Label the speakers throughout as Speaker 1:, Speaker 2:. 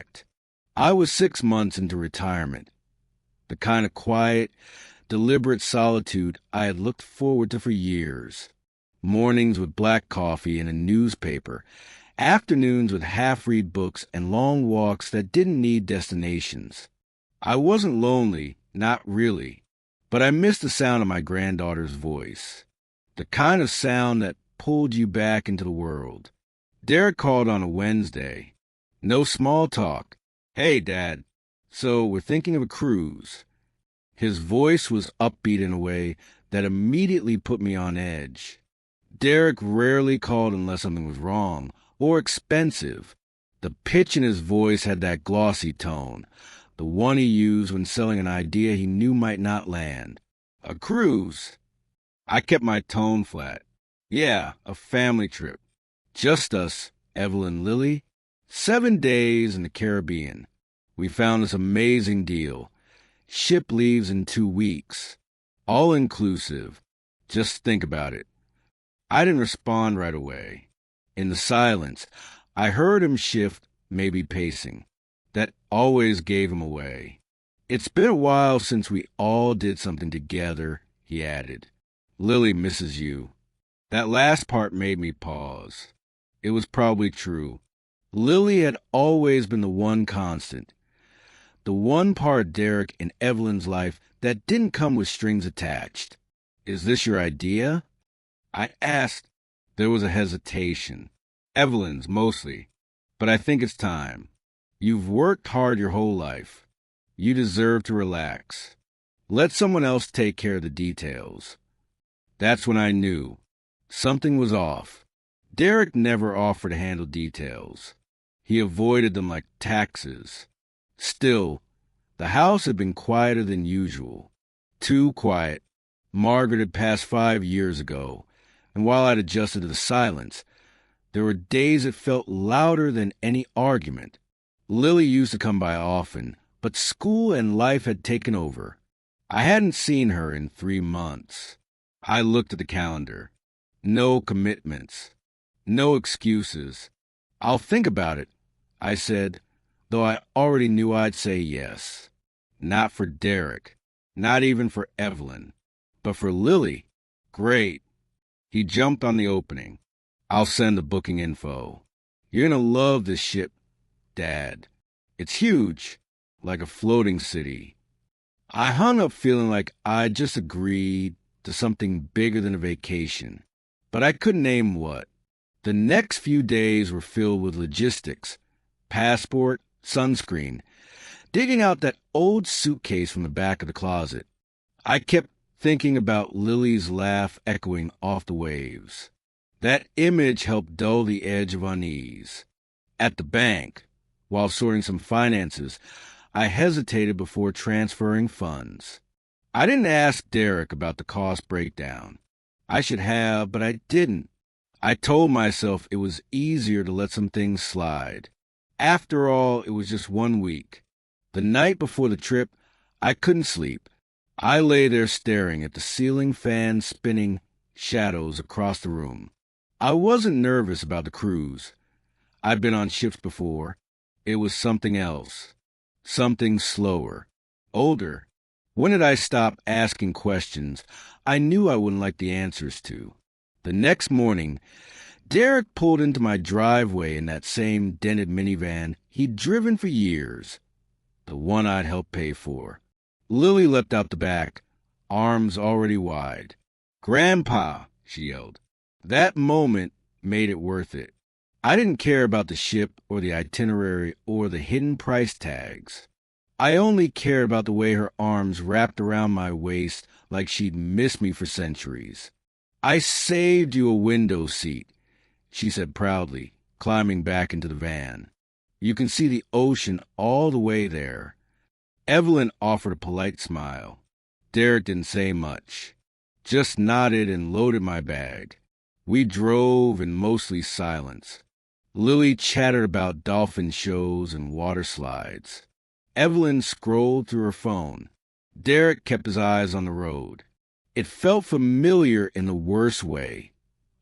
Speaker 1: expect. I was 6 months into retirement, the kind of quiet, deliberate solitude I had looked forward to for years. Mornings with black coffee and a newspaper, afternoons with half-read books and long walks that didn't need destinations. I wasn't lonely, not really, but I missed the sound of my granddaughter's voice, the kind of sound that pulled you back into the world. Derek called on a Wednesday. No small talk. "Hey, Dad. So we're thinking of a cruise." His voice was upbeat in a way that immediately put me on edge. Derek rarely called unless something was wrong or expensive. The pitch in his voice had that glossy tone, the one he used when selling an idea he knew might not land. "A cruise?" I kept my tone flat. "Yeah, a family trip. Just us, Evelyn, Lily. 7 days in the Caribbean. We found this amazing deal. Ship leaves in 2 weeks. All inclusive. Just think about it." I didn't respond right away. In the silence, I heard him shift, maybe pacing. That always gave him away. "It's been a while since we all did something together," he added. "Lily misses you." That last part made me pause. It was probably true. Lily had always been the one constant, the one part of Derek in Evelyn's life that didn't come with strings attached. "Is this your idea?" I asked. There was a hesitation. "Evelyn's, mostly. But I think it's time. You've worked hard your whole life. You deserve to relax. Let someone else take care of the details." That's when I knew. Something was off. Derek never offered to handle details. He avoided them like taxes. Still, the house had been quieter than usual. Too quiet. Margaret had passed 5 years ago, and while I'd adjusted to the silence, there were days it felt louder than any argument. Lily used to come by often, but school and life had taken over. I hadn't seen her in 3 months. I looked at the calendar. No commitments. No excuses. "I'll think about it," I said, though I already knew I'd say yes. Not for Derek. Not even for Evelyn. But for Lily. Great. He jumped on the opening. "I'll send the booking info. You're going to love this ship, Dad. It's huge, like a floating city." I hung up feeling like I'd just agreed to something bigger than a vacation, but I couldn't name what. The next few days were filled with logistics, passport, sunscreen, digging out that old suitcase from the back of the closet. I kept thinking about Lily's laugh echoing off the waves. That image helped dull the edge of unease. At the bank, while sorting some finances, I hesitated before transferring funds. I didn't ask Derek about the cost breakdown. I should have, but I didn't. I told myself it was easier to let some things slide. After all, it was just 1 week. The night before the trip, I couldn't sleep. I lay there staring at the ceiling fan spinning shadows across the room. I wasn't nervous about the cruise. I'd been on ships before. It was something else. Something slower. Older. When did I stop asking questions I knew I wouldn't like the answers to? The next morning, Derek pulled into my driveway in that same dented minivan he'd driven for years, the one I'd helped pay for. Lily leapt out the back, arms already wide. "Grandpa!" she yelled. That moment made it worth it. I didn't care about the ship or the itinerary or the hidden price tags. I only cared about the way her arms wrapped around my waist like she'd missed me for centuries. "I saved you a window seat," she said proudly, climbing back into the van. "You can see the ocean all the way there." Evelyn offered a polite smile. Derek didn't say much, just nodded and loaded my bag. We drove in mostly silence. Lily chattered about dolphin shows and water slides. Evelyn scrolled through her phone. Derek kept his eyes on the road. It felt familiar in the worst way,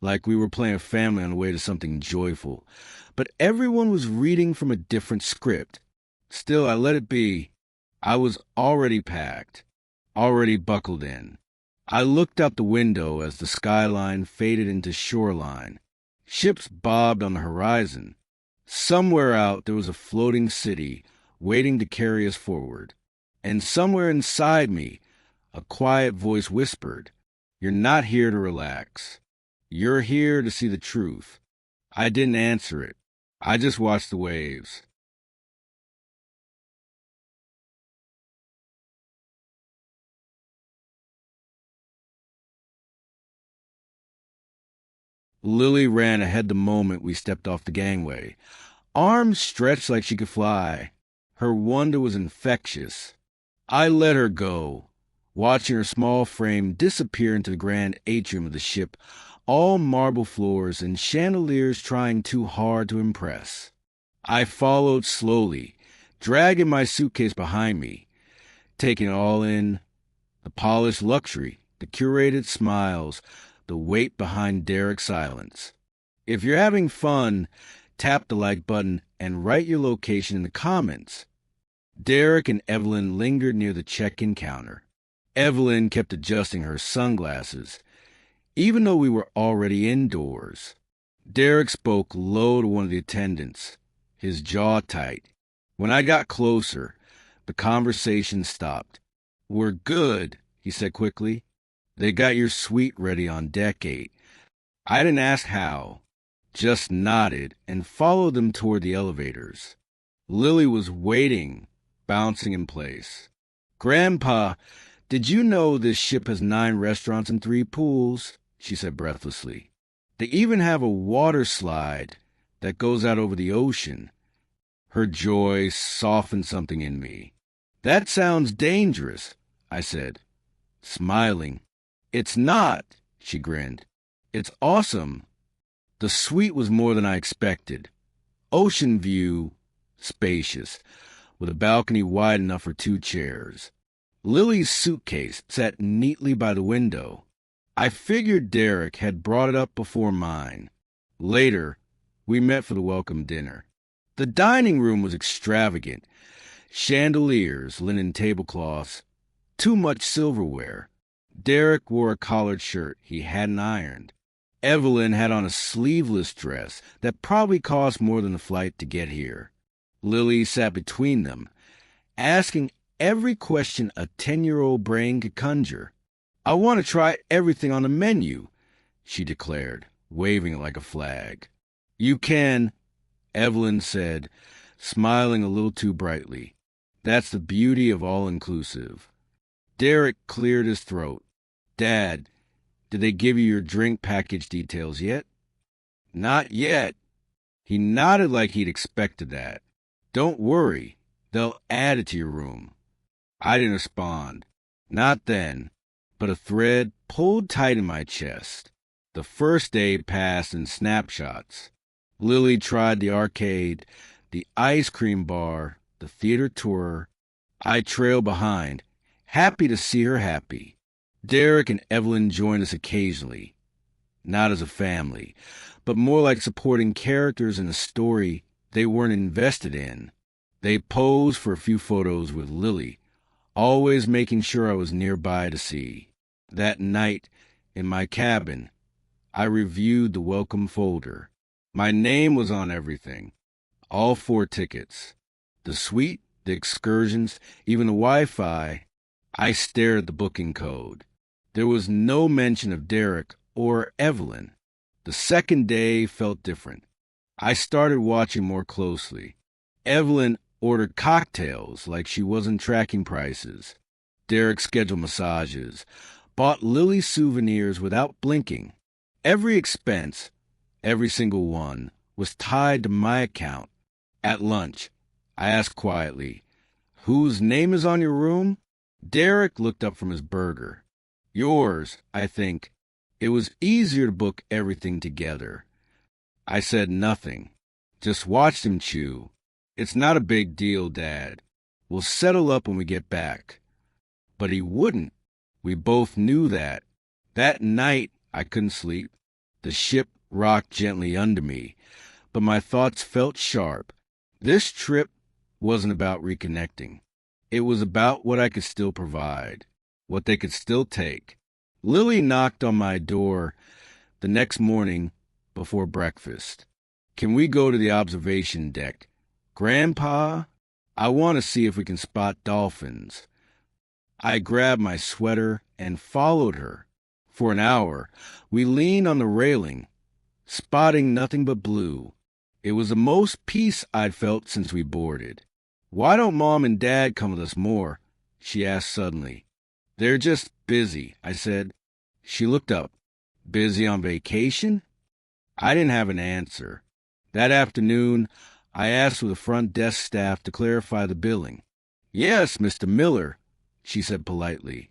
Speaker 1: like we were playing family on the way to something joyful. But everyone was reading from a different script. Still, I let it be. I was already packed, already buckled in. I looked out the window as the skyline faded into shoreline. Ships bobbed on the horizon. Somewhere out there was a floating city waiting to carry us forward. And somewhere inside me, a quiet voice whispered, "You're not here to relax. You're here to see the truth." I didn't answer it. I just watched the waves. Lily ran ahead the moment we stepped off the gangway. Arms stretched like she could fly. Her wonder was infectious. I let her go, watching her small frame disappear into the grand atrium of the ship, all marble floors and chandeliers trying too hard to impress. I followed slowly, dragging my suitcase behind me, taking it all in, the polished luxury, the curated smiles, the weight behind Derek's silence. If you're having fun, tap the like button and write your location in the comments. Derek and Evelyn lingered near the check-in counter. Evelyn kept adjusting her sunglasses, even though we were already indoors. Derek spoke low to one of the attendants, his jaw tight. When I got closer, the conversation stopped. "We're good," he said quickly. "They got your suite ready on deck 8. I didn't ask how, just nodded and followed them toward the elevators. Lily was waiting, bouncing in place. "Grandpa, did you know this ship has 9 restaurants and 3 pools?" she said breathlessly. "They even have a water slide that goes out over the ocean." Her joy softened something in me. "That sounds dangerous," I said, smiling. "It's not," she grinned. "It's awesome." The suite was more than I expected. Ocean view, spacious, with a balcony wide enough for 2 chairs. Lily's suitcase sat neatly by the window. I figured Derek had brought it up before mine. Later, we met for the welcome dinner. The dining room was extravagant. Chandeliers, linen tablecloths, too much silverware. Derek wore a collared shirt he hadn't ironed. Evelyn had on a sleeveless dress that probably cost more than the flight to get here. Lily sat between them, asking every question a 10-year-old brain could conjure. "I want to try everything on the menu," she declared, waving it like a flag. "You can," Evelyn said, smiling a little too brightly. "That's the beauty of all-inclusive." Derek cleared his throat. "Dad, did they give you your drink package details yet?" "Not yet." He nodded like he'd expected that. "Don't worry, they'll add it to your room." I didn't respond. Not then, but a thread pulled tight in my chest. The first day passed in snapshots. Lily tried the arcade, the ice cream bar, the theater tour. I trailed behind, happy to see her happy. Derek and Evelyn joined us occasionally, not as a family, but more like supporting characters in a story they weren't invested in. They posed for a few photos with Lily, always making sure I was nearby to see. That night, in my cabin, I reviewed the welcome folder. My name was on everything. All 4 tickets. The suite, the excursions, even the Wi-Fi. I stared at the booking code. There was no mention of Derek or Evelyn. The second day felt different. I started watching more closely. Evelyn ordered cocktails like she wasn't tracking prices. Derek scheduled massages, bought Lily souvenirs without blinking. Every expense, every single one, was tied to my account. At lunch, I asked quietly, "Whose name is on your room?" Derek looked up from his burger. "Yours, I think." It was easier to book everything together. I said nothing, just watched him chew. "It's not a big deal, Dad. We'll settle up when we get back." But he wouldn't. We both knew that. That night, I couldn't sleep. The ship rocked gently under me, but my thoughts felt sharp. This trip wasn't about reconnecting. It was about what I could still provide, what they could still take. Lily knocked on my door the next morning before breakfast. "Can we go to the observation deck? Grandpa, I want to see if we can spot dolphins." I grabbed my sweater and followed her. For an hour, we leaned on the railing, spotting nothing but blue. It was the most peace I'd felt since we boarded. "Why don't Mom and Dad come with us more?" she asked suddenly. "They're just busy," I said. She looked up. "Busy on vacation?" I didn't have an answer. That afternoon, I asked for the front desk staff to clarify the billing. "Yes, Mr. Miller," she said politely.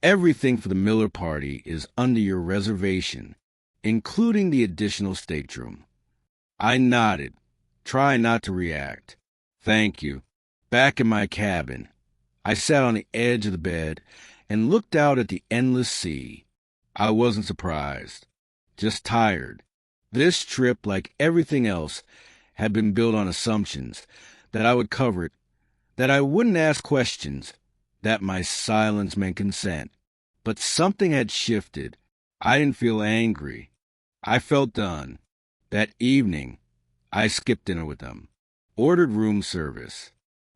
Speaker 1: "Everything for the Miller party is under your reservation, including the additional stateroom." I nodded, trying not to react. "Thank you." Back in my cabin, I sat on the edge of the bed and looked out at the endless sea. I wasn't surprised, just tired. This trip, like everything else, had been built on assumptions that I would cover it, that I wouldn't ask questions, that my silence meant consent. But something had shifted. I didn't feel angry. I felt done. That evening, I skipped dinner with them, ordered room service,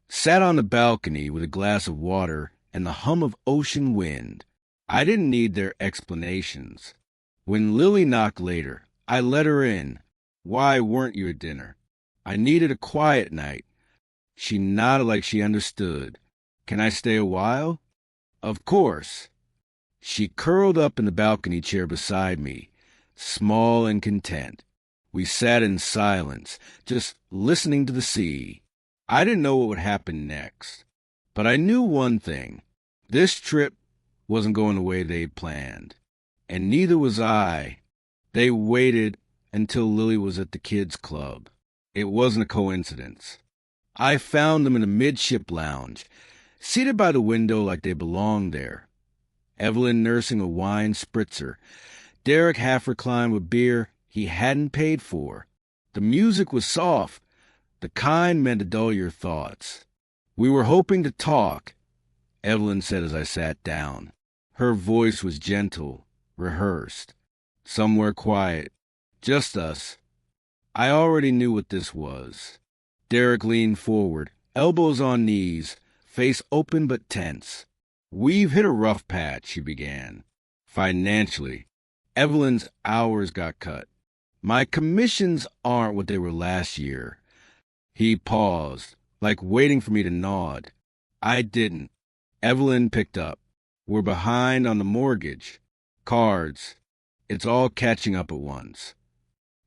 Speaker 1: sat on the balcony with a glass of water and the hum of ocean wind. I didn't need their explanations. When Lily knocked later, I let her in. "Why weren't you at dinner?" "I needed a quiet night." She nodded like she understood. "Can I stay a while?" "Of course." She curled up in the balcony chair beside me, small and content. We sat in silence, just listening to the sea. I didn't know what would happen next, but I knew one thing. This trip wasn't going the way they'd planned, and neither was I. They waited until Lily was at the kids' club. It wasn't a coincidence. I found them in a midship lounge, seated by the window like they belonged there. Evelyn nursing a wine spritzer, Derek half reclined with beer he hadn't paid for. The music was soft, the kind meant to dull your thoughts. "We were hoping to talk," Evelyn said as I sat down. Her voice was gentle, rehearsed. "Somewhere quiet. Just us." I already knew what this was. Derek leaned forward, elbows on knees, face open but tense. "We've hit a rough patch," he began. "Financially. Evelyn's hours got cut. My commissions aren't what they were last year." He paused, like waiting for me to nod. I didn't. Evelyn picked up. "We're behind on the mortgage. Cards. It's all catching up at once."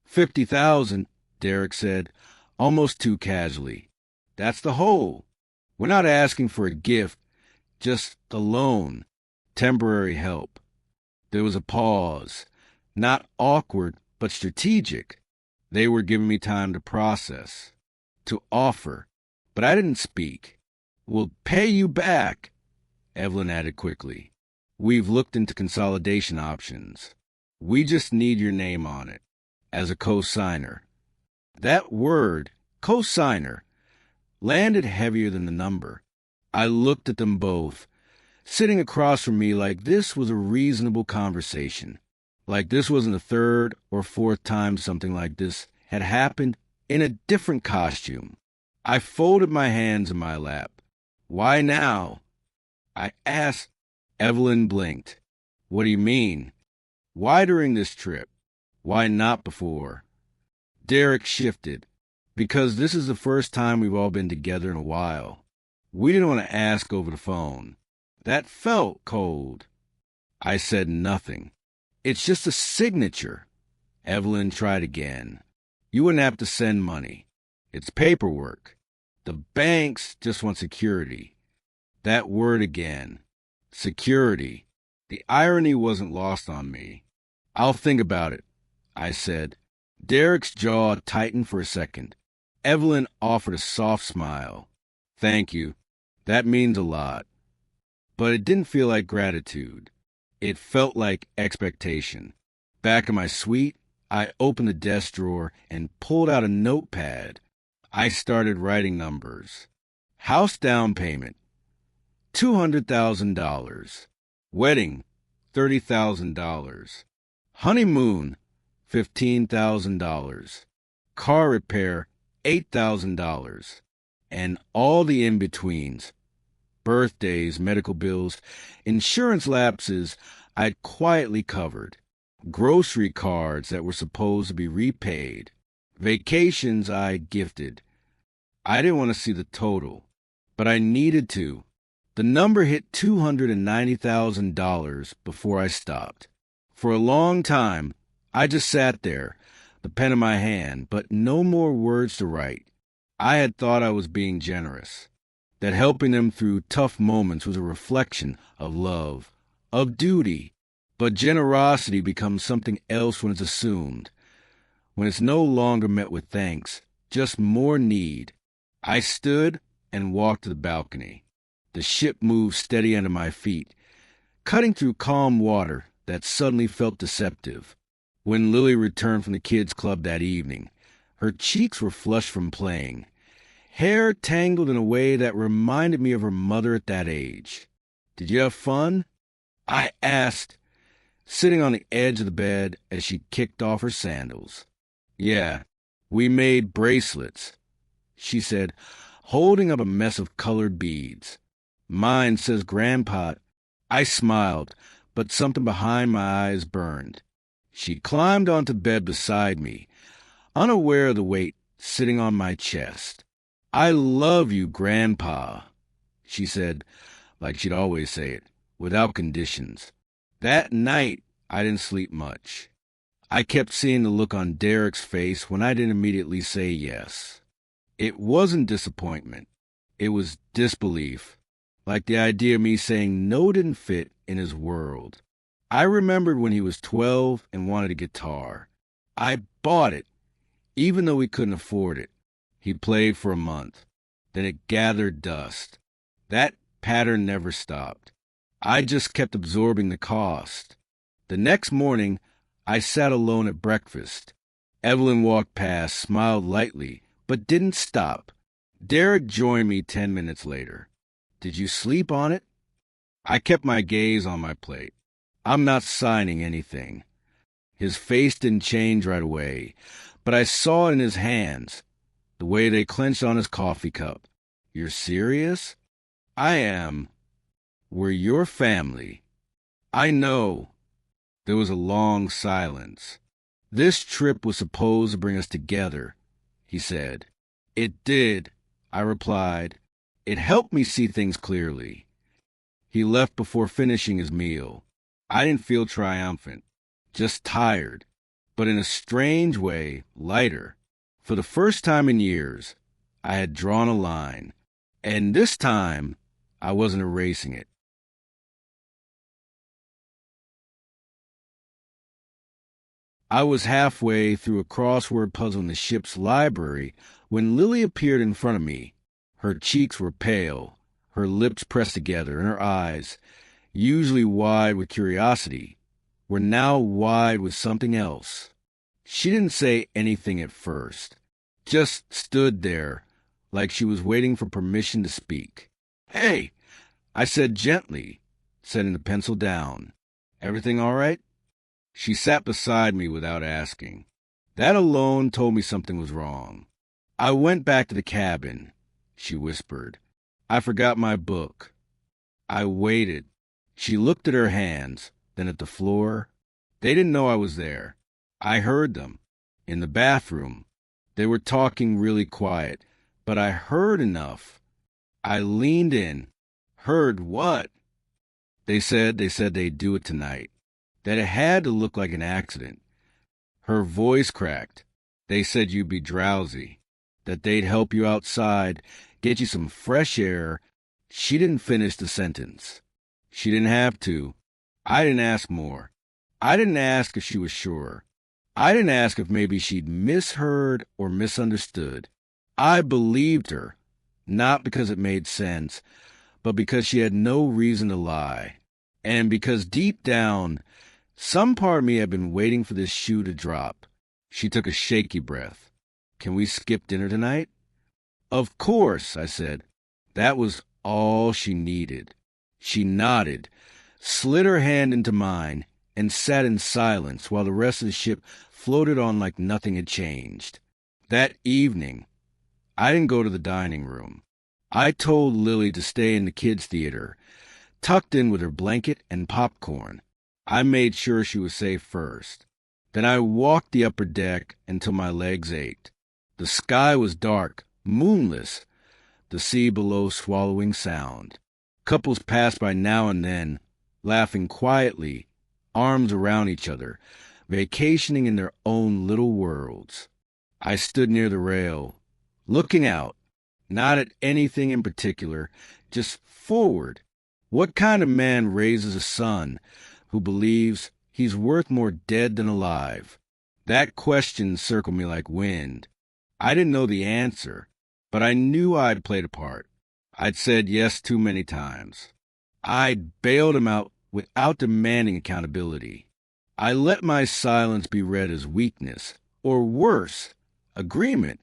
Speaker 1: 50,000, Derek said, almost too casually. "That's the hole. We're not asking for a gift, just a loan, temporary help." There was a pause, not awkward, but strategic. They were giving me time to process, to offer, but I didn't speak. "We'll pay you back," Evelyn added quickly. "We've looked into consolidation options. We just need your name on it, as a co-signer." That word, co-signer, landed heavier than the number. I looked at them both, sitting across from me like this was a reasonable conversation, like this wasn't the third or fourth time something like this had happened in a different costume. I folded my hands in my lap. "Why now?" I asked. Evelyn blinked. "What do you mean? Why during this trip? Why not before?" Derek shifted. "Because this is the first time we've all been together in a while. We didn't want to ask over the phone. That felt cold." I said nothing. "It's just a signature." Evelyn tried again. "You wouldn't have to send money. It's paperwork. The banks just want security." That word again. Security. The irony wasn't lost on me. "I'll think about it," I said. Derek's jaw tightened for a second. Evelyn offered a soft smile. "Thank you. That means a lot." But it didn't feel like gratitude. It felt like expectation. Back in my suite, I opened the desk drawer and pulled out a notepad. I started writing numbers. House down payment, $200,000. Wedding, $30,000. Honeymoon, $15,000. Car repair, $8,000. And all the in-betweens. Birthdays, medical bills, insurance lapses I'd quietly covered. Grocery cards that were supposed to be repaid. Vacations I'd gifted. I didn't want to see the total, but I needed to. The number hit $290,000 before I stopped. For a long time, I just sat there, the pen in my hand, but no more words to write. I had thought I was being generous, that helping them through tough moments was a reflection of love, of duty. But generosity becomes something else when it's assumed, when it's no longer met with thanks, just more need. I stood and walked to the balcony. The ship moved steady under my feet, cutting through calm water that suddenly felt deceptive. When Lily returned from the kids' club that evening, her cheeks were flushed from playing, hair tangled in a way that reminded me of her mother at that age. "Did you have fun?" I asked, sitting on the edge of the bed as she kicked off her sandals. "Yeah, we made bracelets," she said, holding up a mess of colored beads. "Mine says Grandpa." I smiled, but something behind my eyes burned. She climbed onto bed beside me, unaware of the weight sitting on my chest. "I love you, Grandpa," she said, like she'd always say it, without conditions. That night, I didn't sleep much. I kept seeing the look on Derek's face when I didn't immediately say yes. It wasn't disappointment. It was disbelief, like the idea of me saying no didn't fit in his world. I remembered when he was 12 and wanted a guitar. I bought it, even though we couldn't afford it. He played for a month. Then it gathered dust. That pattern never stopped. I just kept absorbing the cost. The next morning, I sat alone at breakfast. Evelyn walked past, smiled lightly, but didn't stop. Derek joined me 10 minutes later. "Did you sleep on it?" I kept my gaze on my plate. "I'm not signing anything." His face didn't change right away, but I saw it in his hands, the way they clenched on his coffee cup. "You're serious?" "I am. We're your family." "I know." There was a long silence. "This trip was supposed to bring us together," he said. "It did," I replied. "It helped me see things clearly." He left before finishing his meal. I didn't feel triumphant, just tired, but in a strange way, lighter. For the first time in years, I had drawn a line, and this time, I wasn't erasing it. I was halfway through a crossword puzzle in the ship's library when Lily appeared in front of me. Her cheeks were pale, her lips pressed together, and her eyes, usually wide with curiosity, were now wide with something else. She didn't say anything at first, just stood there like she was waiting for permission to speak. "Hey," I said gently, setting the pencil down. "Everything all right?" She sat beside me without asking. That alone told me something was wrong. "I went back to the cabin," she whispered. "I forgot my book." I waited. She looked at her hands, then at the floor. They didn't know I was there. I heard them. In the bathroom. They were talking really quiet, but I heard enough. I leaned in. "Heard what?" They said they'd do it tonight. That it had to look like an accident. Her voice cracked. "They said you'd be drowsy. That they'd help you outside, get you some fresh air." She didn't finish the sentence. She didn't have to. I didn't ask more. I didn't ask if she was sure. I didn't ask if maybe she'd misheard or misunderstood. I believed her, not because it made sense, but because she had no reason to lie. And because deep down, some part of me had been waiting for this shoe to drop. She took a shaky breath. "Can we skip dinner tonight?" "Of course," I said. That was all she needed. She nodded, slid her hand into mine, and sat in silence while the rest of the ship floated on like nothing had changed. That evening, I didn't go to the dining room. I told Lily to stay in the kids' theater, tucked in with her blanket and popcorn. I made sure she was safe first. Then I walked the upper deck until my legs ached. The sky was dark, moonless, the sea below swallowing sound. Couples passed by now and then, laughing quietly, arms around each other, vacationing in their own little worlds. I stood near the rail, looking out, not at anything in particular, just forward. What kind of man raises a son who believes he's worth more dead than alive? That question circled me like wind. I didn't know the answer, but I knew I'd played a part. I'd said yes too many times. I'd bailed him out without demanding accountability. I let my silence be read as weakness, or worse, agreement.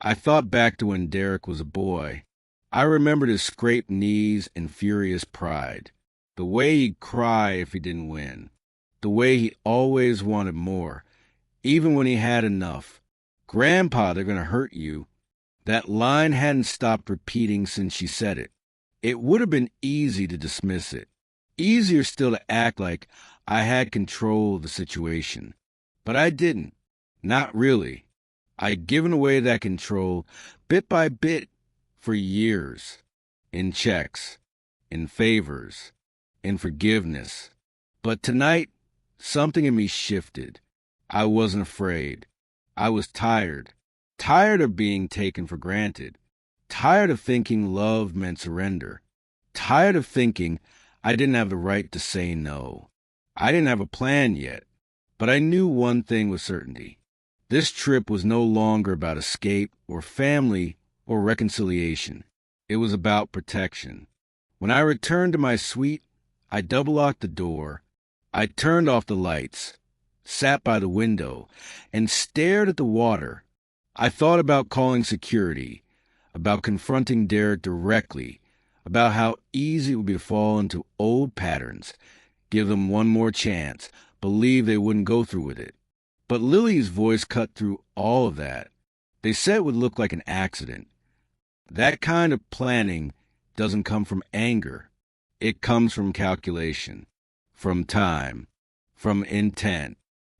Speaker 1: I thought back to when Derek was a boy. I remembered his scraped knees and furious pride, the way he'd cry if he didn't win, the way he always wanted more, even when he had enough. "Grandpa, they're going to hurt you." That line hadn't stopped repeating since she said it. It would have been easy to dismiss it, easier still to act like I had control of the situation. But I didn't. Not really. I'd given away that control, bit by bit, for years. In checks, in favors, in forgiveness. But tonight, something in me shifted. I wasn't afraid. I was tired. Tired of being taken for granted. Tired of thinking love meant surrender. Tired of thinking I didn't have the right to say no. I didn't have a plan yet, but I knew one thing with certainty. This trip was no longer about escape or family or reconciliation. It was about protection. When I returned to my suite, I double-locked the door. I turned off the lights, sat by the window, and stared at the water. I thought about calling security, about confronting Derek directly, about how easy it would be to fall into old patterns, give them one more chance, believe they wouldn't go through with it. But Lily's voice cut through all of that. They said it would look like an accident. That kind of planning doesn't come from anger. It comes from calculation, from time, from intent.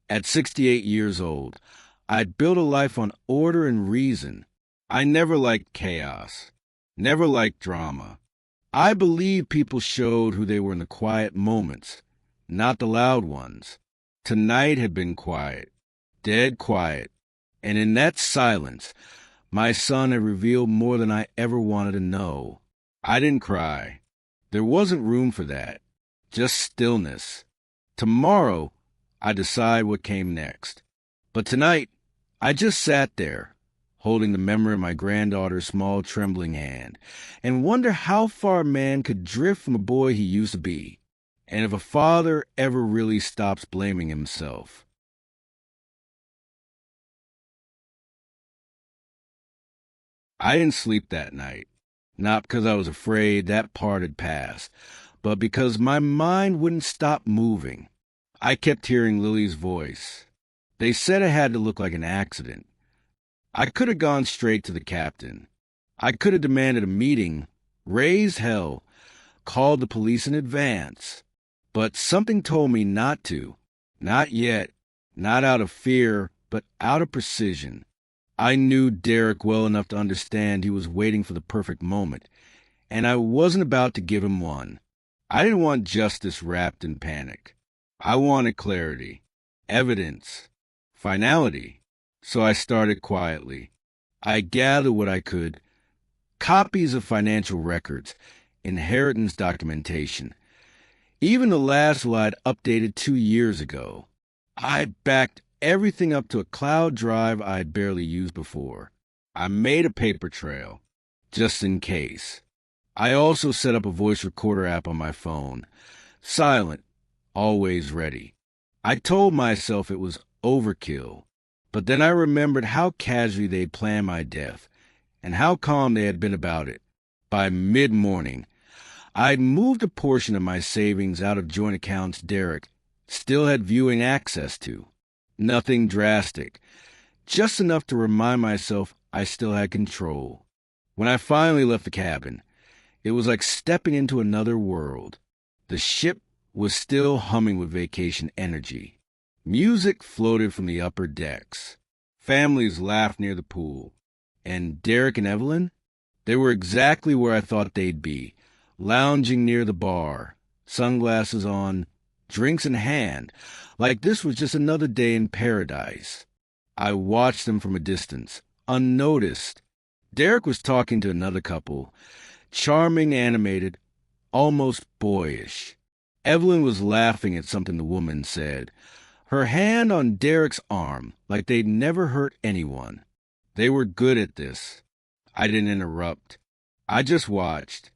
Speaker 1: At 68 years old, I'd built a life on order and reason. I never liked chaos, never liked drama. I believed people showed who they were in the quiet moments, not the loud ones. Tonight had been quiet, dead quiet, and in that silence, my son had revealed more than I ever wanted to know. I didn't cry. There wasn't room for that, just stillness. Tomorrow, I'd decide what came next. But tonight, I just sat there, holding the memory of my granddaughter's small trembling hand, and wonder how far a man could drift from a boy he used to be, and if a father ever really stops blaming himself. I didn't sleep that night, not because I was afraid that part had passed, but because my mind wouldn't stop moving. I kept hearing Lily's voice. They said it had to look like an accident. I could have gone straight to the captain. I could have demanded a meeting, raised hell, called the police in advance. But something told me not to. Not yet. Not out of fear, but out of precision. I knew Derek well enough to understand he was waiting for the perfect moment, and I wasn't about to give him one. I didn't want justice wrapped in panic. I wanted clarity, evidence, finality. So I started quietly. I gathered what I could: copies of financial records, inheritance documentation, even the last will I'd updated 2 years ago. I backed everything up to a cloud drive I'd barely used before. I made a paper trail, just in case. I also set up a voice recorder app on my phone. Silent, always ready. I told myself it was overkill, but then I remembered how casually they'd planned my death, and how calm they had been about it. By mid-morning, I'd moved a portion of my savings out of joint accounts Derek still had viewing access to. Nothing drastic, just enough to remind myself I still had control. When I finally left the cabin, it was like stepping into another world. The ship was still humming with vacation energy. Music floated from the upper decks. Families laughed near the pool. And Derek and Evelyn? They were exactly where I thought they'd be, lounging near the bar, sunglasses on, drinks in hand, like this was just another day in paradise. I watched them from a distance, unnoticed. Derek was talking to another couple, charming, animated, almost boyish. Evelyn was laughing at something the woman said, her hand on Derek's arm, like they'd never hurt anyone. They were good at this. I didn't interrupt. I just watched.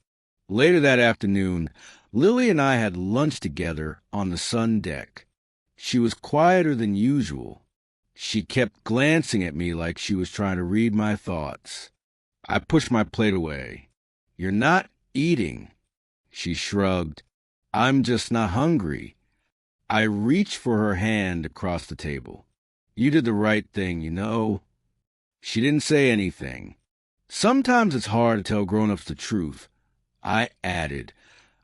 Speaker 1: Later that afternoon, Lily and I had lunch together on the sun deck. She was quieter than usual. She kept glancing at me like she was trying to read my thoughts. I pushed my plate away. "You're not eating." She shrugged. "I'm just not hungry." I reached for her hand across the table. "You did the right thing, you know." She didn't say anything. "Sometimes it's hard to tell grown-ups the truth," I added,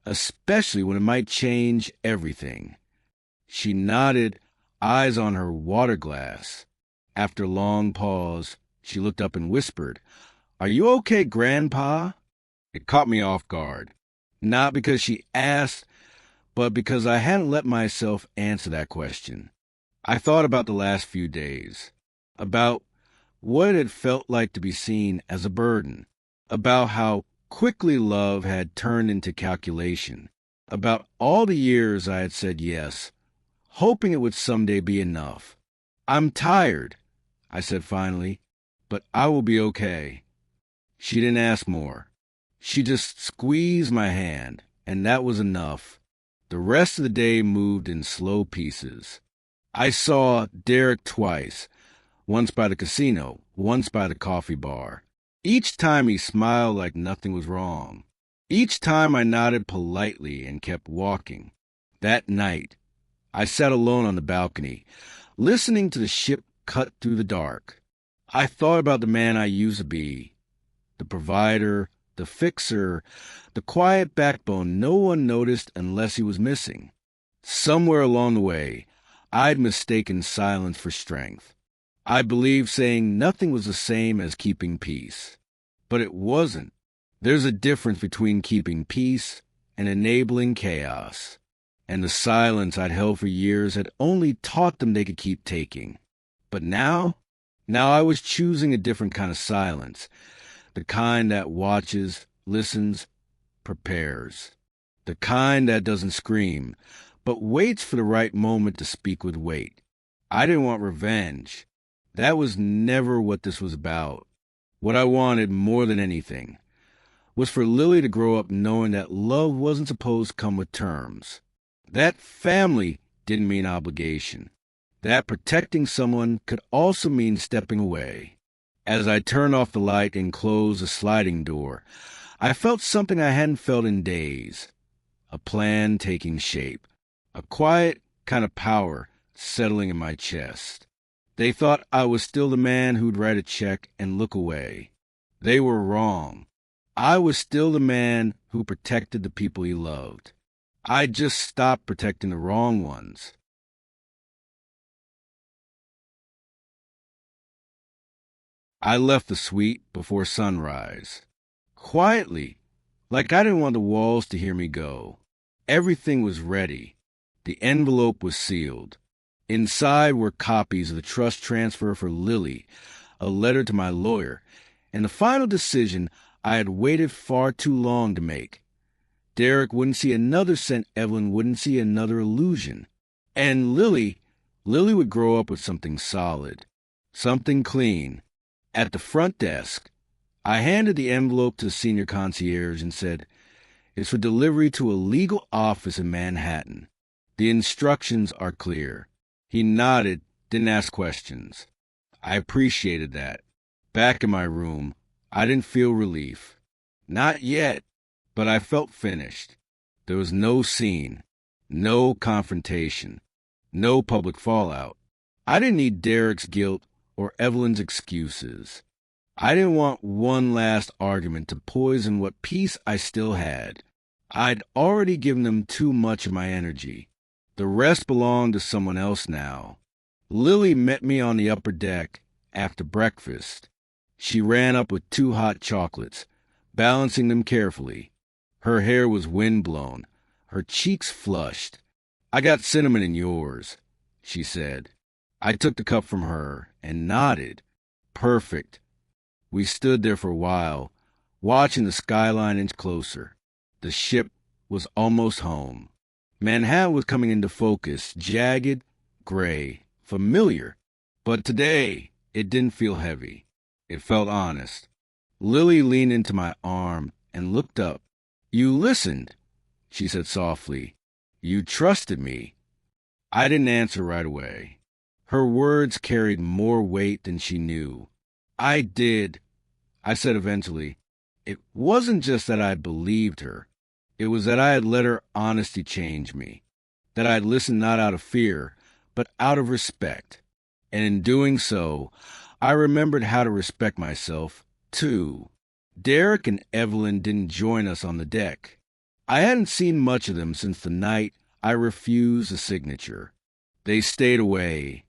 Speaker 1: "especially when it might change everything." She nodded, eyes on her water glass. After a long pause, she looked up and whispered, "Are you okay, Grandpa?" It caught me off guard. Not because she asked, but because I hadn't let myself answer that question. I thought about the last few days, about what it felt like to be seen as a burden, about how quickly love had turned into calculation, about all the years I had said yes, hoping it would someday be enough. "I'm tired," I said finally, "but I will be okay." She didn't ask more. She just squeezed my hand, and that was enough. The rest of the day moved in slow pieces. I saw Derek twice, once by the casino, once by the coffee bar. Each time he smiled like nothing was wrong. Each time I nodded politely and kept walking. That night, I sat alone on the balcony, listening to the ship cut through the dark. I thought about the man I used to be, the provider, the fixer, the quiet backbone no one noticed unless he was missing. Somewhere along the way, I'd mistaken silence for strength. I believed saying nothing was the same as keeping peace. But it wasn't. There's a difference between keeping peace and enabling chaos. And the silence I'd held for years had only taught them they could keep taking. But now I was choosing a different kind of silence, the kind that watches, listens, prepares. The kind that doesn't scream, but waits for the right moment to speak with weight. I didn't want revenge. That was never what this was about. What I wanted more than anything was for Lily to grow up knowing that love wasn't supposed to come with terms. That family didn't mean obligation. That protecting someone could also mean stepping away. As I turned off the light and closed the sliding door, I felt something I hadn't felt in days. A plan taking shape. A quiet kind of power settling in my chest. They thought I was still the man who'd write a check and look away. They were wrong. I was still the man who protected the people he loved. I just stopped protecting the wrong ones. I left the suite before sunrise. Quietly, like I didn't want the walls to hear me go. Everything was ready. The envelope was sealed. Inside were copies of the trust transfer for Lily, a letter to my lawyer, and the final decision I had waited far too long to make. Derek wouldn't see another cent, Evelyn wouldn't see another illusion. And Lily would grow up with something solid, something clean. At the front desk, I handed the envelope to the senior concierge and said, "It's for delivery to a legal office in Manhattan. The instructions are clear." He nodded, didn't ask questions. I appreciated that. Back in my room, I didn't feel relief. Not yet, but I felt finished. There was no scene, no confrontation, no public fallout. I didn't need Derek's guilt or Evelyn's excuses. I didn't want one last argument to poison what peace I still had. I'd already given them too much of my energy. The rest belonged to someone else now. Lily met me on the upper deck after breakfast. She ran up with 2 hot chocolates, balancing them carefully. Her hair was windblown, her cheeks flushed. "I got cinnamon in yours," she said. I took the cup from her and nodded. Perfect. We stood there for a while, watching the skyline inch closer. The ship was almost home. Manhattan was coming into focus, jagged, gray, familiar. But today, it didn't feel heavy. It felt honest. Lily leaned into my arm and looked up. "You listened," she said softly. "You trusted me." I didn't answer right away. Her words carried more weight than she knew. "I did," I said eventually. It wasn't just that I believed her. It was that I had let her honesty change me. That I had listened not out of fear, but out of respect. And in doing so, I remembered how to respect myself, too. Derek and Evelyn didn't join us on the deck. I hadn't seen much of them since the night I refused a signature. They stayed away,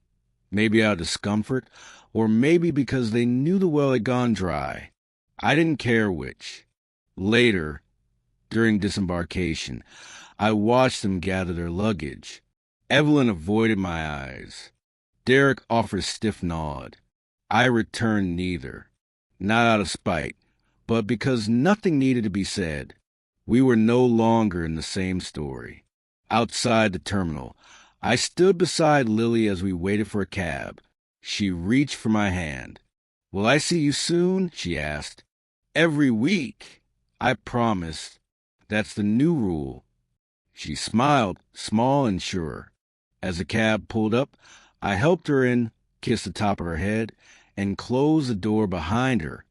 Speaker 1: maybe out of discomfort, or maybe because they knew the well had gone dry. I didn't care which. Later, during disembarkation, I watched them gather their luggage. Evelyn avoided my eyes. Derek offered a stiff nod. I returned neither. Not out of spite, but because nothing needed to be said. We were no longer in the same story. Outside the terminal, I stood beside Lily as we waited for a cab. She reached for my hand. "Will I see you soon?" she asked. "Every week." I promised. "That's the new rule." She smiled, small and sure. As the cab pulled up, I helped her in, kissed the top of her head, and closed the door behind her.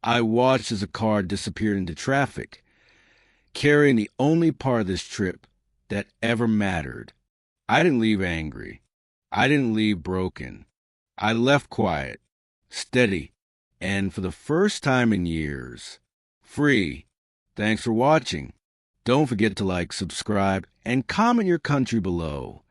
Speaker 1: I watched as the car disappeared into traffic, carrying the only part of this trip that ever mattered. I didn't leave angry. I didn't leave broken. I left quiet, steady, and for the first time in years, free. Thanks for watching. Don't forget to like, subscribe, and comment your country below.